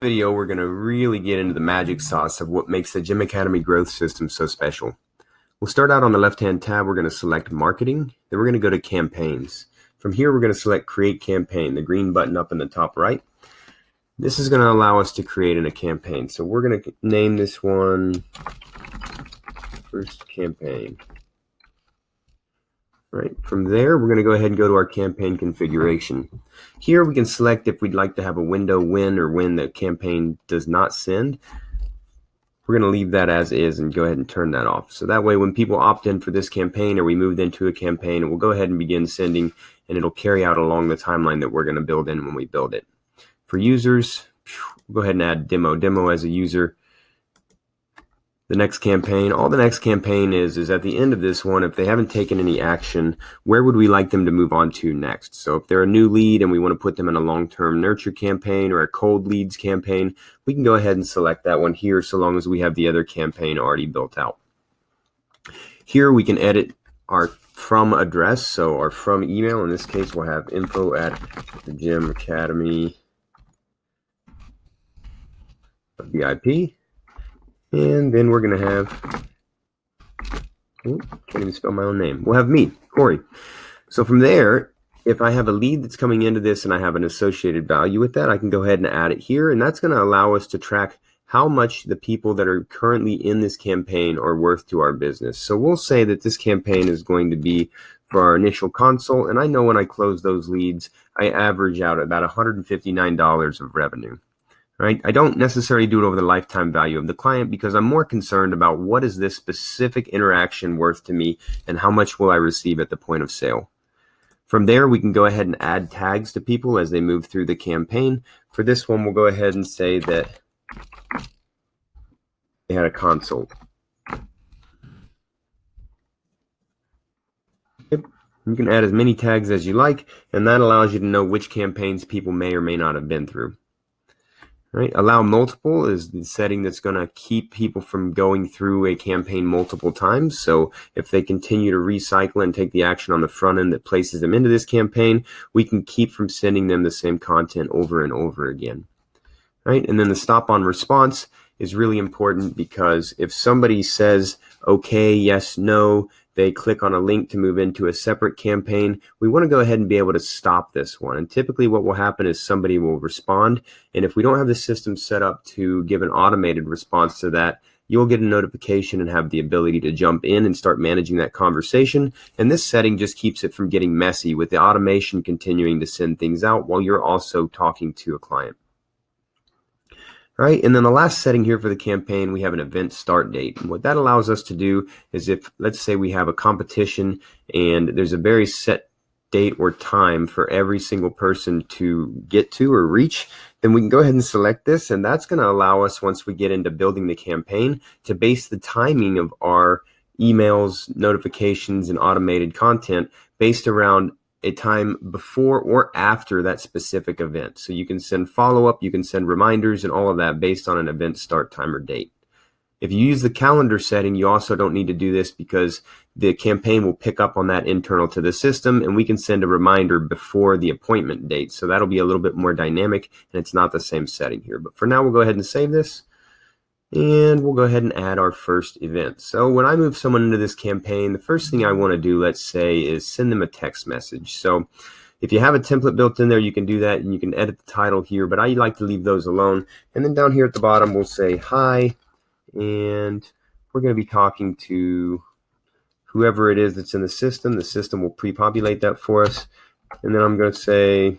Video, we're going to really get into the magic sauce of what makes the Gym Academy growth system so special. We'll start out on the left-hand tab. We're going to select marketing. Then we're going to go to campaigns. From here, we're going to select create campaign, the green button up in the top right. This is going to allow us to create in a campaign. So we're going to name this one first campaign. Right. From there, we're going to go ahead and go to our campaign configuration. Here we can select if we'd like to have a window when or when the campaign does not send. We're going to leave that as is and go ahead and turn that off. So that way when people opt in for this campaign or we moved into a campaign, it will go ahead and begin sending, and it'll carry out along the timeline that we're going to build in when we build it. For users, we'll go ahead and add demo as a user. The next campaign, all the next campaign is at the end of this one, if they haven't taken any action, where would we like them to move on to next? So if they're a new lead and we want to put them in a long-term nurture campaign or a cold leads campaign, we can go ahead and select that one here so long as we have the other campaign already built out. Here we can edit our from address, so our from email. In this case, we'll have info@thegymacademy.vip. And then we're going to have, can't even spell my own name. We'll have me, Corey. So from there, if I have a lead that's coming into this and I have an associated value with that, I can go ahead and add it here. And that's going to allow us to track how much the people that are currently in this campaign are worth to our business. So we'll say that this campaign is going to be for our initial consult. And I know when I close those leads, I average out about $159 of revenue. Right? I don't necessarily do it over the lifetime value of the client because I'm more concerned about what is this specific interaction worth to me and how much will I receive at the point of sale. From there, we can go ahead and add tags to people as they move through the campaign. For this one, we'll go ahead and say that they had a consult. Yep. You can add as many tags as you like, and that allows you to know which campaigns people may or may not have been through. Right. Allow multiple is the setting that's going to keep people from going through a campaign multiple times. So if they continue to recycle and take the action on the front end that places them into this campaign, we can keep from sending them the same content over and over again. Right. And then the stop on response is really important because if somebody says, okay, yes, no, they click on a link to move into a separate campaign, we want to go ahead and be able to stop this one. And typically what will happen is somebody will respond. And if we don't have the system set up to give an automated response to that, you'll get a notification and have the ability to jump in and start managing that conversation. And this setting just keeps it from getting messy with the automation continuing to send things out while you're also talking to a client. All right, and then the last setting here for the campaign, we have an event start date. And what that allows us to do is if, let's say we have a competition and there's a very set date or time for every single person to get to or reach, then we can go ahead and select this. And that's going to allow us, once we get into building the campaign, to base the timing of our emails, notifications, and automated content based around a time before or after that specific event. So you can send follow-up, you can send reminders and all of that based on an event start time or date. If you use the calendar setting, you also don't need to do this because the campaign will pick up on that internal to the system and we can send a reminder before the appointment date. So that'll be a little bit more dynamic and it's not the same setting here. But for now, we'll go ahead and save this. And we'll go ahead and add our first event. So when I move someone into this campaign, the first thing I want to do, let's say, is send them a text message. So if you have a template built in there, you can do that and you can edit the title here, but I like to leave those alone. And then down here at the bottom, we'll say hi, and we're going to be talking to whoever it is that's in the system. The system will pre-populate that for us. And then I'm going to say,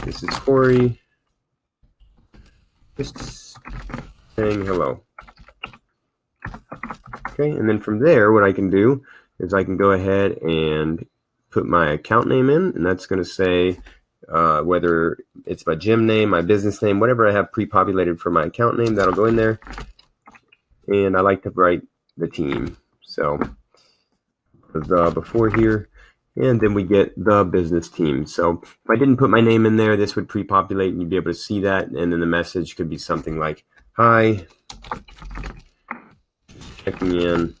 this is Corey. Just saying hello. Okay, and then from there, what I can do is I can go ahead and put my account name in, and that's going to say whether it's my gym name, my business name, whatever I have pre-populated for my account name, that'll go in there. And I like to write the team. So the before here, and then we get the business team. So if I didn't put my name in there, this would pre-populate and you'd be able to see that. And then the message could be something like, hi, checking in.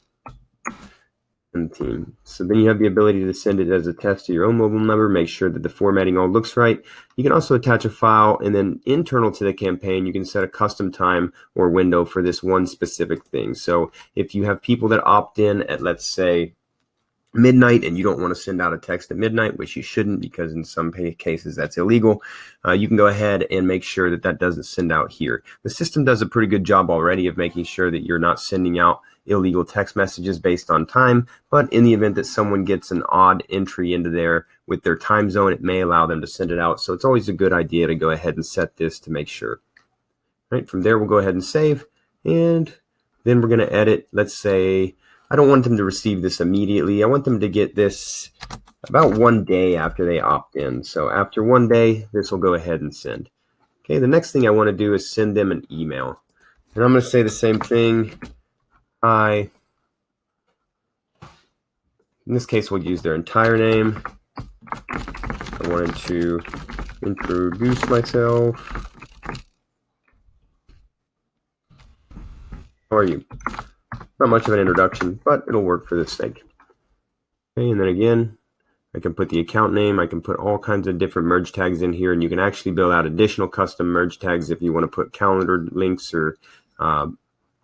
And and team. So then you have the ability to send it as a test to your own mobile number, make sure that the formatting all looks right. You can also attach a file, and then internal to the campaign, you can set a custom time or window for this one specific thing. So if you have people that opt in at, let's say, midnight, and you don't want to send out a text at midnight, which you shouldn't, because in some cases that's illegal, you can go ahead and make sure that that doesn't send out here. The system does a pretty good job already of making sure that you're not sending out illegal text messages based on time, but in the event that someone gets an odd entry into there with their time zone, it may allow them to send it out. So it's always a good idea to go ahead and set this to make sure. Right, from there, we'll go ahead and save, and then we're going to edit. Let's say I don't want them to receive this immediately. I want them to get this about 1 day after they opt in. So after 1 day, this will go ahead and send. Okay, the next thing I want to do is send them an email. And I'm going to say the same thing. Hi. In this case, we'll use their entire name. I wanted to introduce myself. How are you? Not much of an introduction, but it'll work for this sake. Okay, and then again, I can put the account name. I can put all kinds of different merge tags in here, and you can actually build out additional custom merge tags if you want to put calendar links or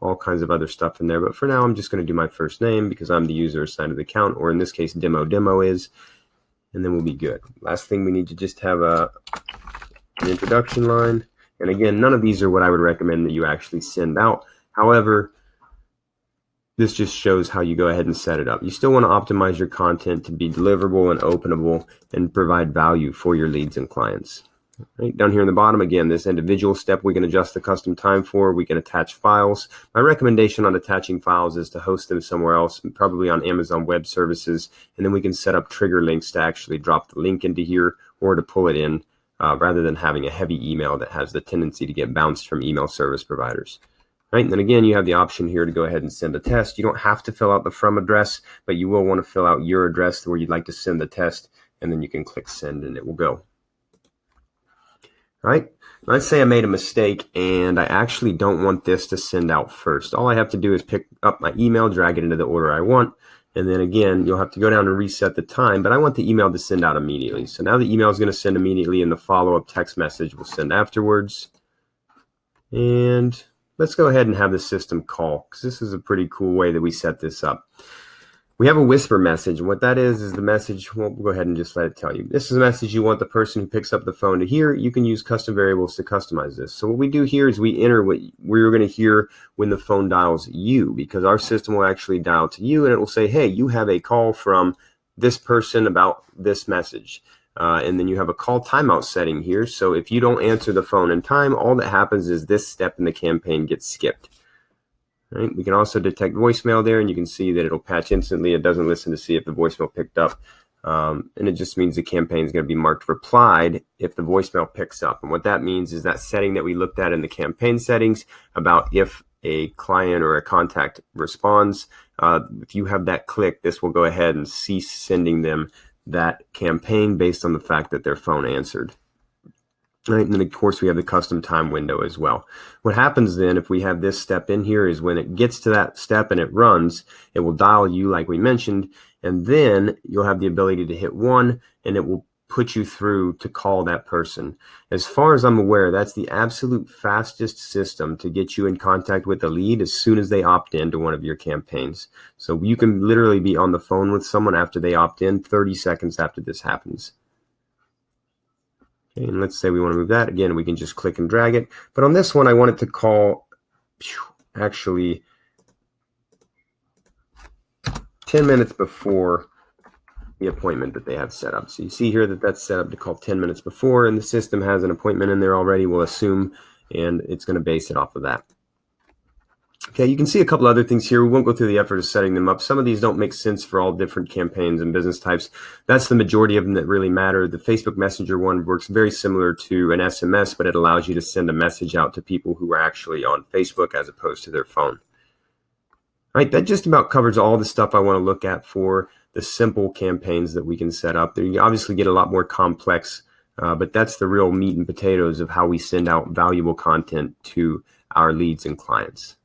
all kinds of other stuff in there. But for now, I'm just going to do my first name because I'm the user assigned to the account, or in this case, demo is, and then we'll be good. Last thing, we need to just have an introduction line. And again, none of these are what I would recommend that you actually send out. However, this just shows how you go ahead and set it up. You still want to optimize your content to be deliverable and openable and provide value for your leads and clients. Right down here in the bottom, again, this individual step we can adjust the custom time for. We can attach files. My recommendation on attaching files is to host them somewhere else, probably on Amazon Web Services, and then we can set up trigger links to actually drop the link into here or to pull it in rather than having a heavy email that has the tendency to get bounced from email service providers. Right, and then again, you have the option here to go ahead and send a test. You don't have to fill out the from address, but you will want to fill out your address where you'd like to send the test, and then you can click send and it will go. All right, let's say I made a mistake and I actually don't want this to send out first. All I have to do is pick up my email, drag it into the order I want, and then again, you'll have to go down and reset the time, but I want the email to send out immediately. So now the email is going to send immediately, and the follow-up text message will send afterwards. And let's go ahead and have the system call, because this is a pretty cool way that we set this up. We have a whisper message, and what that is the message. We'll go ahead and just let it tell you. This is a message you want the person who picks up the phone to hear. You can use custom variables to customize this. So what we do here is we enter what we're going to hear when the phone dials you, because our system will actually dial to you, and it will say, hey, you have a call from this person about this message. And then you have a call timeout setting here. So if you don't answer the phone in time, all that happens is this step in the campaign gets skipped. Right? We can also detect voicemail there, and you can see that it'll patch instantly. It doesn't listen to see if the voicemail picked up. And it just means the campaign is going to be marked replied if the voicemail picks up. And what that means is that setting that we looked at in the campaign settings about if a client or a contact responds, if you have that click, this will go ahead and cease sending them that campaign based on the fact that their phone answered. Right, and then of course we have the custom time window as well. What happens then if we have this step in here is when it gets to that step and it runs, it will dial you like we mentioned, and then you'll have the ability to hit 1 and it will put you through to call that person. As far as I'm aware, that's the absolute fastest system to get you in contact with a lead as soon as they opt in to one of your campaigns. So you can literally be on the phone with someone after they opt in 30 seconds after this happens. Okay, and let's say we want to move that. Again, we can just click and drag it. But on this one, I want it to call actually 10 minutes before the appointment that they have set up. So you see here that that's set up to call 10 minutes before, and the system has an appointment in there already, we'll assume, and it's going to base it off of that. Okay, you can see a couple other things here. We won't go through the effort of setting them up. Some of these don't make sense for all different campaigns and business types. That's the majority of them that really matter. The Facebook Messenger one works very similar to an SMS, but it allows you to send a message out to people who are actually on Facebook as opposed to their phone. All right, that just about covers all the stuff I want to look at for the simple campaigns that we can set up. You obviously get a lot more complex, but that's the real meat and potatoes of how we send out valuable content to our leads and clients.